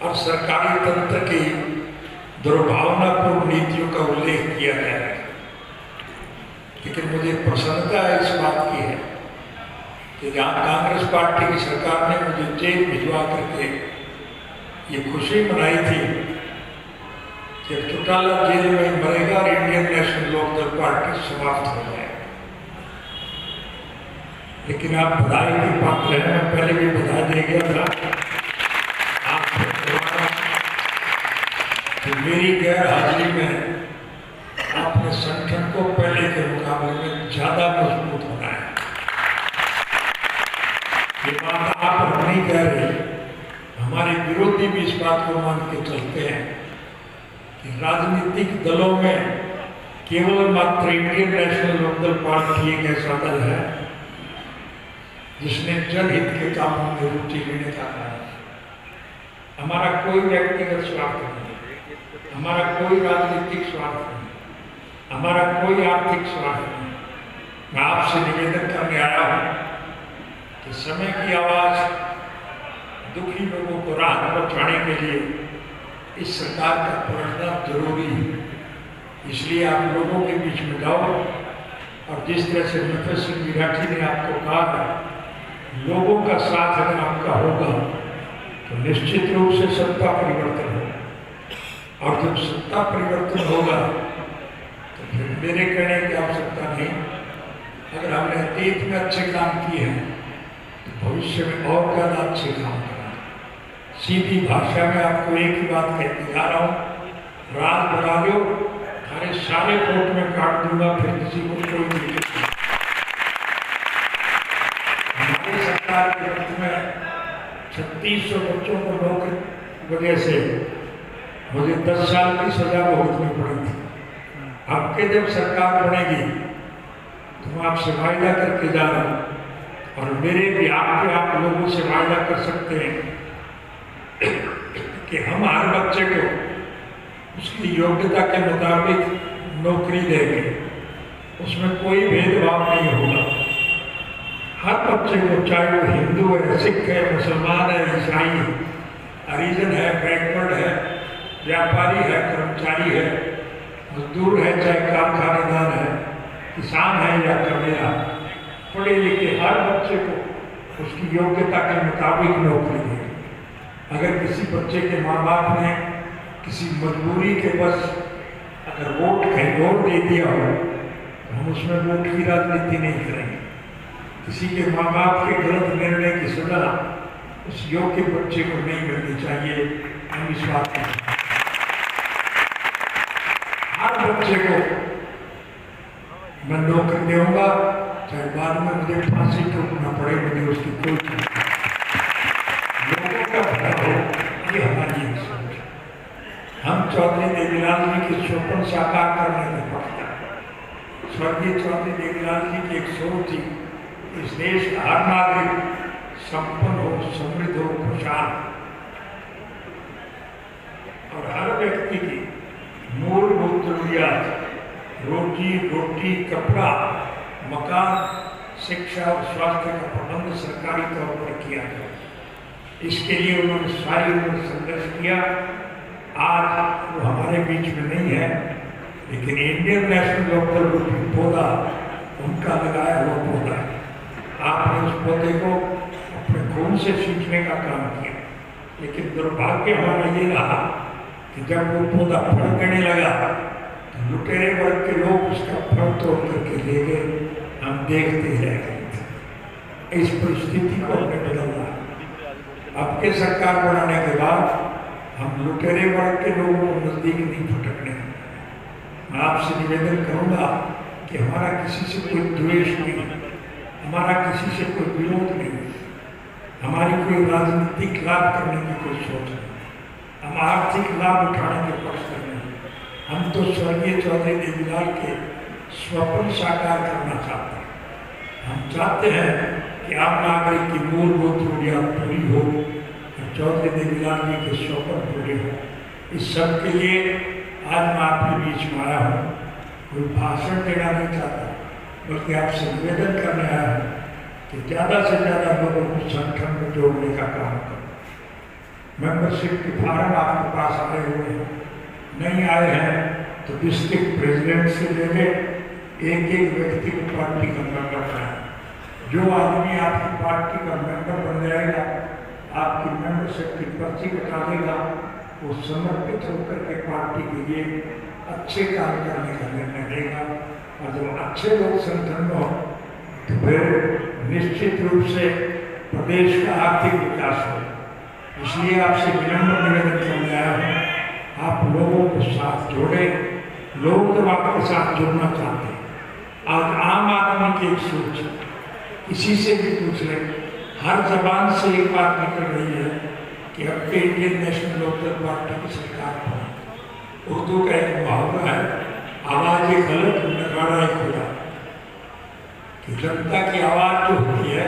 और सरकारी तंत्र की दुर्भावनापूर्ण नीतियों का उल्लेख किया गया है, लेकिन मुझे प्रसन्नता इस बात की है कि जहाँ कांग्रेस पार्टी की सरकार ने मुझे जेल भिजवा करके ये खुशी मनाई थी कि चौटाला जेल में मरेगा और इंडियन नेशनल लोकदल पार्टी समाप्त हो जाए। लेकिन आप बधाई की पात्र हैं, मैं पहले भी बधाई दे गया था तो मेरी गैर हाजिरी में आपने संगठन को पहले के मुकाबले में ज्यादा मजबूत बनाया। ये बात आप हम नहीं कह रहे, हमारे विरोधी भी इस बात को मान के चलते हैं कि राजनीतिक दलों में केवल मात्र इंडियन नेशनल लोकदल पार्टी एक ऐसा दल है जिसने जनहित के कामों में रुचि लेने का है। हमारा कोई व्यक्तिगत स्वार्थ नहीं, हमारा कोई राजनीतिक स्वार्थ नहीं, हमारा कोई आर्थिक स्वार्थ नहीं। मैं आपसे निवेदन करने आया हूं कि समय की आवाज दुखी लोगों को राहत पहुंचाने के लिए इस सरकार का पलटना जरूरी है। इसलिए आप लोगों के बीच में जाओ और जिस तरह से नफे सिंह विराठी ने आपको कहा, लोगों का साथ अगर आपका होगा तो निश्चित रूप से सत्ता परिवर्तन होगा, और जब सत्ता परिवर्तन होगा तो फिर मेरे कहने की आवश्यकता नहीं। अगर हमने अतीत में अच्छे काम किए हैं तो भविष्य में और ज्यादा अच्छे काम करना। सीधी भाषा में आपको एक ही बात कहते जा रहा हूँ, रात बना लो, अरे सारे कोर्ट में काट दूंगा, फिर किसी को कोई नहीं। हमारी सरकार के वक्त में 3600 बच्चों को नौकरी वजह से मुझे 10 साल की सजा भुगतनी पड़ी थी। आपके जब सरकार बनेगी तो मैं आपसे वायदा करके जा रहा हूँ, और मेरे भी आपके आप लोगों से वायदा कर सकते हैं कि हम हर बच्चे को उसकी योग्यता के मुताबिक नौकरी देंगे, उसमें कोई भेदभाव नहीं होगा। हर बच्चे को, चाहे वो हिंदू है, सिख है, मुसलमान है, ईसाई है, हरिजन है, बैकवर्ड है, व्यापारी है, कर्मचारी है, मजदूर है, चाहे कारखानेदार है, किसान है या कमेरा, पढ़े लिखे हर बच्चे को उसकी योग्यता के मुताबिक नौकरी देंगे। अगर किसी बच्चे के माँ बाप ने किसी मजबूरी के बस अगर वोट कहीं और दे दिया हो तो हम उसमें वोट की राजनीति नहीं करेंगे। किसी के माँ बाप के गलत निर्णय की सजा उस योग्य बच्चे को नहीं मिलनी चाहिए। हम इस बात में हर बच्चे को मैं नौकरी दूंगा, चाहे बाद में मुझे फांसी ठोकना पड़े, मुझे उसकी कोई चिंता नहीं। लोगों का भला हो, ये हमारी एक सोच है। हम चौधरी देवीलाल जी के स्वप्न साकार करने में पड़ता है। स्वर्गीय चौधरी देवीलाल जी की एक सोच थी, इस देश का हर नागरिक संपन्न हो, समृद्ध हो, खुशहाल, और हर व्यक्ति की मूलभूत जरूरियात रोजी रोटी, कपड़ा, मकान, शिक्षा और स्वास्थ्य का प्रबंध सरकारी तौर पर किया गया। इसके लिए उन्होंने सारी उम्र संघर्ष किया। आज वो हमारे बीच में नहीं है, लेकिन इंडियन नेशनल लोकदल पौधा उनका लगाया हुआ पौधा है। आपने उस पौधे को अपने खून से सींचने का काम किया, लेकिन दुर्भाग्य हमारा ये रहा कि जब वो पौधा फल देने लगा तो लुटेरे वर्ग के लोग उसका फल तोड़ करके ले गए, हम देखते ही रह गए। इस परिस्थिति को हमने बदलना। अब के सरकार बनाने के बाद हम लुटेरे वर्ग के लोगों को नजदीक नहीं फटकने। मैं आपसे निवेदन करूंगा कि हमारा किसी से कोई द्वेष नहीं, हमारा किसी से कोई विरोध नहीं, हमारी कोई राजनीतिक लाभ करने की कोई सोच नहीं, हम आर्थिक लाभ उठाने के पक्ष में नहीं। हम तो स्वर्गीय चौधरी देवीलाल के स्वप्न साकार करना चाहते हैं। हम चाहते हैं कि आम नागरिक की मूलभूत जरूरियात पूरी हो और चौधरी देवीलाल जी के स्वप्न पूरे हो। इस सब के लिए आज मैं आपके बीच में आया हूँ कोई भाषण देना नहीं चाहता, बल्कि आपसे निवेदन करने आया हूँ कि ज़्यादा से ज़्यादा लोगों को संगठन में जोड़ने का काम करो। मेंबरशिप के फार्म आपके पास आए हुए हैं, नहीं आए हैं तो डिस्ट्रिक्ट प्रेसिडेंट से लेके एक एक व्यक्ति को पार्टी का मेंबर बनाए। जो आदमी आपकी पार्टी का मेंबर बन जाएगा, आपकी मेंबरशिप की पर्ची कटा देगा, वो समर्पित होकर के पार्टी के लिए अच्छे काम करने का निर्णय लेगा। और जब अच्छे लोग संगठन में हो तो फिर निश्चित रूप से प्रदेश का आर्थिक विकास हो। इसलिए आपसे विनम्र निवेदन करने आया हूँ, आप लोगों को साथ जोड़े। लोग जब आपके साथ जुड़ना चाहते हैं, आज आम आदमी की एक सोच, किसी से भी पूछ ले, हर जबान से एक बात निकल रही है कि अब के इंडियन नेशनल लोकदल पार्टी की सरकार पर। उर्दू का एक मुहावरा है, आवाज एक गलत नगाड़ा एक खुदा, कि जनता की आवाज जो होती है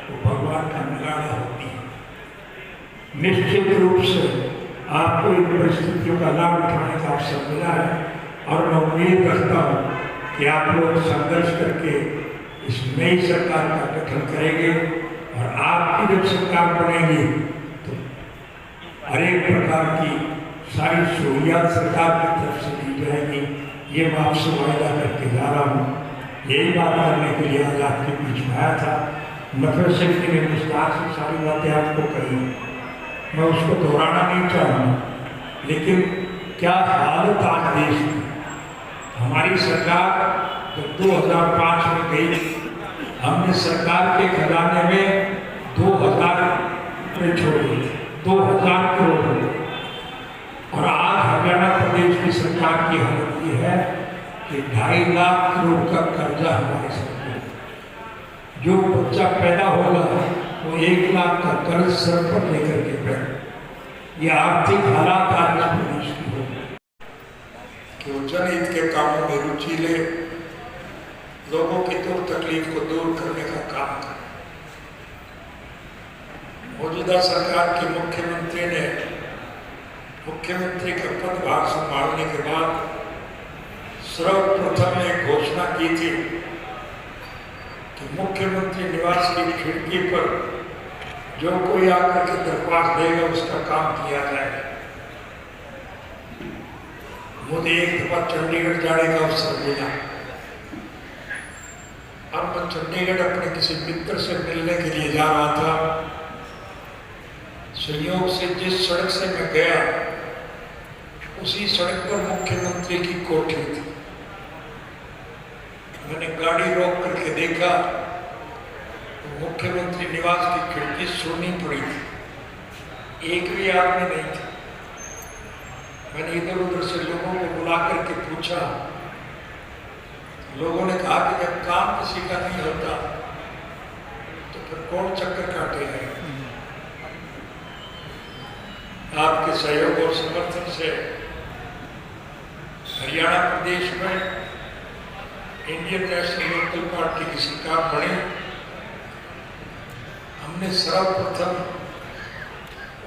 वो भगवान का नगाड़ा होती है। निश्चित रूप से आपको इन परिस्थितियों का लाभ उठाने का अवसर मिला है और मैं उम्मीद रखता हूँ कि आप लोग संघर्ष करके इस नई सरकार का गठन करेंगे और आपकी जब सरकार बनेगी तो हर एक प्रकार की सारी सहूलियात सरकार की तरफ से दी जाएगी। ये मैं आपसे वायदा करके जा रहा हूँ। यही बात करने के लिए आज आपके बीच में आया था। नफर सिंह ने विस्तार से सारी बातें आपको कही, मैं उसको दोहराना नहीं चाहूँगा, लेकिन क्या हालत आज देश की। हमारी सरकार जब 2005 में गई, हमने सरकार के खजाने में 2000 रुपये छोड़े, 2000 करोड़। और आज हरियाणा प्रदेश की सरकार की हालत ये है कि 2.5 लाख करोड़ का कर्जा हमारे सर पे। जो बच्चा पैदा होगा वो 1 लाख का कर्ज सर पर लेकर के बैठ। ये आर्थिक हालात आज प्रदेश की हो कि वो जनहित के कामों में रुचि ले, लोगों की दुख तकलीफ को दूर करने का काम करे। मौजूदा सरकार के मुख्यमंत्री ने मुख्यमंत्री का पदभार संभालने के बाद सर्वप्रथम एक घोषणा की थी कि मुख्यमंत्री निवास की खिड़की पर जो कोई आकर के दरख्वास्त देगा उसका काम किया जाएगा। मुझे एक दफा चंडीगढ़ जाने का अवसर मिला और मैं चंडीगढ़ अपने किसी मित्र से मिलने के लिए जा रहा था। संयोग से जिस सड़क से मैं गया उसी सड़क पर मुख्यमंत्री की कोठी थी। मैंने गाड़ी रोक करके देखा तो मुख्यमंत्री निवास की खिड़की सोनी पड़ी थी, एक भी आदमी नहीं था। मैंने इधर उधर से लोगों को बुला करके पूछा, लोगों ने कहा कि जब काम किसी का नहीं होता तो फिर कौन चक्कर काटेगा। आपके सहयोग और समर्थन से हरियाणा प्रदेश में इंडियन नेशनल लोकदल पार्टी की सरकार बनी। हमने सर्वप्रथम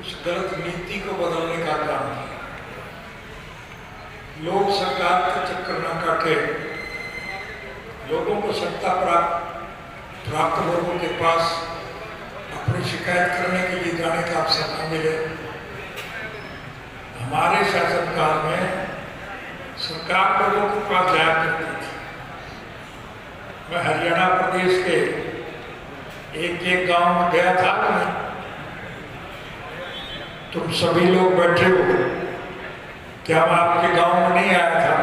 उस गलत नीति को बदलने का काम किया। लोग सरकार के चक्कर न काटे, लोगों को सत्ता प्राप्त लोगों के पास अपनी शिकायत करने के लिए जाने का अवसर न मिले। हमारे शासनकाल में सरकार लोगों के पास जाया करती थी। मैं हरियाणा प्रदेश के एक गांव में गया था कि नहीं, तुम सभी लोग बैठे हो, क्या मैं आपके गांव में नहीं आया था?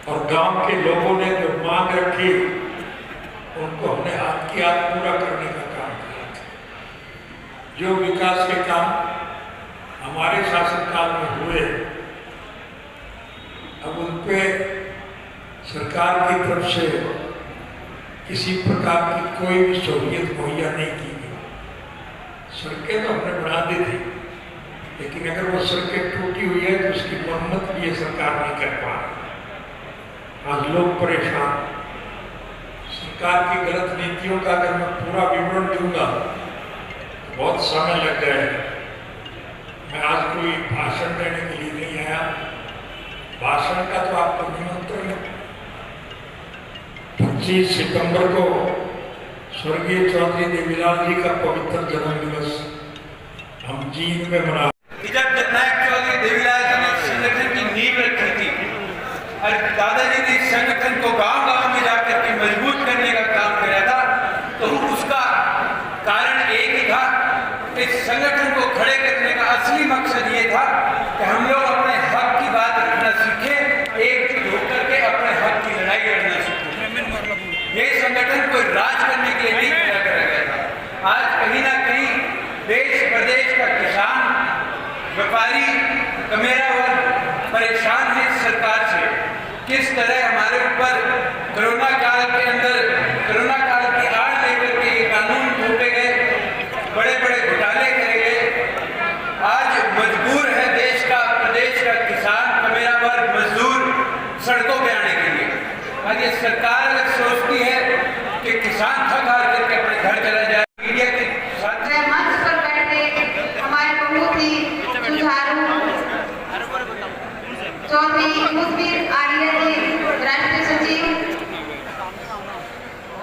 और गांव के लोगों ने जो मांग रखी उनको हमने हाथ की हाथ पूरा करने का काम किया। जो विकास के काम हमारे शासनकाल में हुए, अब उन पे सरकार की तरफ से किसी प्रकार की कोई भी सहूलियत मुहैया नहीं की गई। सड़कें तो हमने बना दी थी, लेकिन अगर वो सड़कें टूटी हुई है तो उसकी मरम्मत भी ये सरकार नहीं कर पा रही। आज लोग परेशान। सरकार की गलत नीतियों का अगर मैं पूरा विवरण दूंगा तो बहुत समय लग जाएगा। मैं आज कोई भाषण देने के लिए नहीं आया, भाषण का तो आपको निमंत्रण है। 25 सितंबर को स्वर्गीय चौधरी देवीलाल जी का पवित्र जन्म दिवस हम जींद में मना। जब जननायक चौधरी देवीलाल जी ने संगठन की नींव रखी थी और दादाजी ने संगठन को गांव-गांव में जाकर के मजबूत करने का काम किया था, तो उसका कारण एक ही था कि संगठन को खड़े करने का असली मकसद ये था कि हम लोग अपने हक की बात रखना सीखें, एकजुट होकर के अपने हक की लड़ाई लड़ना सीखें। ये संगठन कोई राज करने के लिए नहीं खड़ा करा गया था। आज कहीं ना कहीं देश प्रदेश का किसान, व्यापारी, कमेरा वर्ग परेशान है सरकार से। किस तरह हमारे ऊपर कोरोना काल के अंदर कोरोना काल की आड़ लेकर के ये कानून थोपे गए, बड़े बड़े घोटाले करे गए। आज मजबूर है देश का, प्रदेश का किसान, कमेरा वर्ग, मजदूर सड़कों पे आने के लिए। आज ये सरकार अगर सोचती है कि किसान थक हार करके अपने घर चला जाए, मीडिया के साथ मंच पर बैठे हमारे बहुत ही सुधारू चौधरी मुखबिर आर्य जी, राष्ट्रीय सचिव,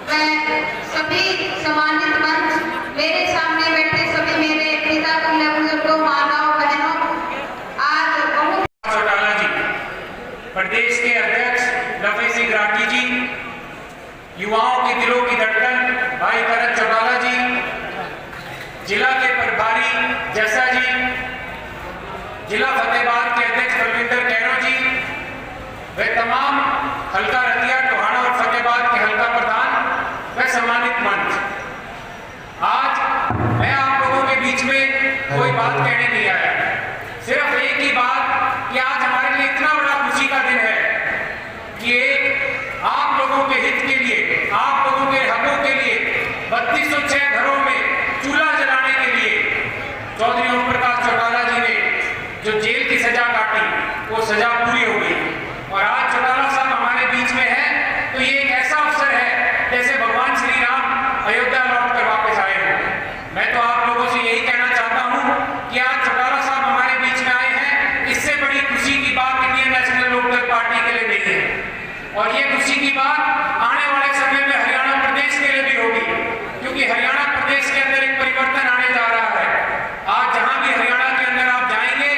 मैं सभी सम्मानित मंच, मेरे सामने बैठे सभी मेरे पिता तुल्य बुजुर्गों, माताओं, बहनों, आज बहुत चौटाला जी, प्रदेश के अध्यक्ष रफी सिंह राठी जी, युवाओं के दिलों की धड़कन भाई भरत चौटाला जी, जिला के प्रभारी जैसा जी, जिला फतेहाबाद के अध्यक्ष बलविंदर कैरो जी, वे तमाम हल्का रतिया, टोहाना और फतेहाबाद के हल्का प्रधान व सम्मानित मंच। आज मैं आप लोगों के बीच में कोई बात कहने नहीं आया, सिर्फ एक ही बात कि आज हमारे लिए इतना बड़ा खुशी का दिन है कि एक आप लोगों के हित के लिए, आप लोगों के हकों के लिए 3206 घरों में चूल्हा जलाने के लिए चौधरी ओम प्रकाश चौटाला जी ने जो जेल की सजा काटी, वो सजा पूरी हो गई और आज चौटाला साहब हमारे बीच में है। तो ये एक ऐसा अवसर है जैसे भगवान श्री राम अयोध्या लौट कर वापस आए हो। मैं तो आप लोगों से यही कहना चाहता हूं कि आज चौटाला साहब हमारे बीच में आए हैं, इससे बड़ी खुशी की बात इंडियन नेशनल लोकदल पार्टी के लिए नहीं है। और ये खुशी की बात आने वाले समय में हरियाणा प्रदेश के लिए भी होगी, क्योंकि हरियाणा प्रदेश के अंदर एक परिवर्तन आने जा रहा है। आज जहां भी हरियाणा के अंदर आप जाएंगे,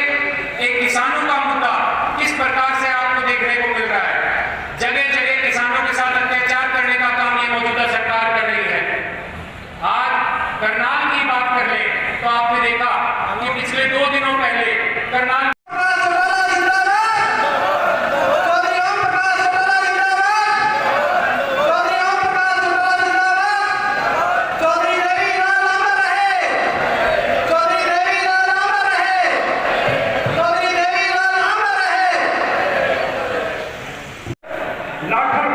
एक किसानों का मुद्दा किस प्रकार से आपको देखने को मिल रहा है। जगह जगह किसानों के साथ अत्याचार करने का काम ये मौजूदा सरकार कर रही है। आज करनाल की बात कर ले तो आपने देखा कि पिछले 2 दिनों पहले करनाल लाखन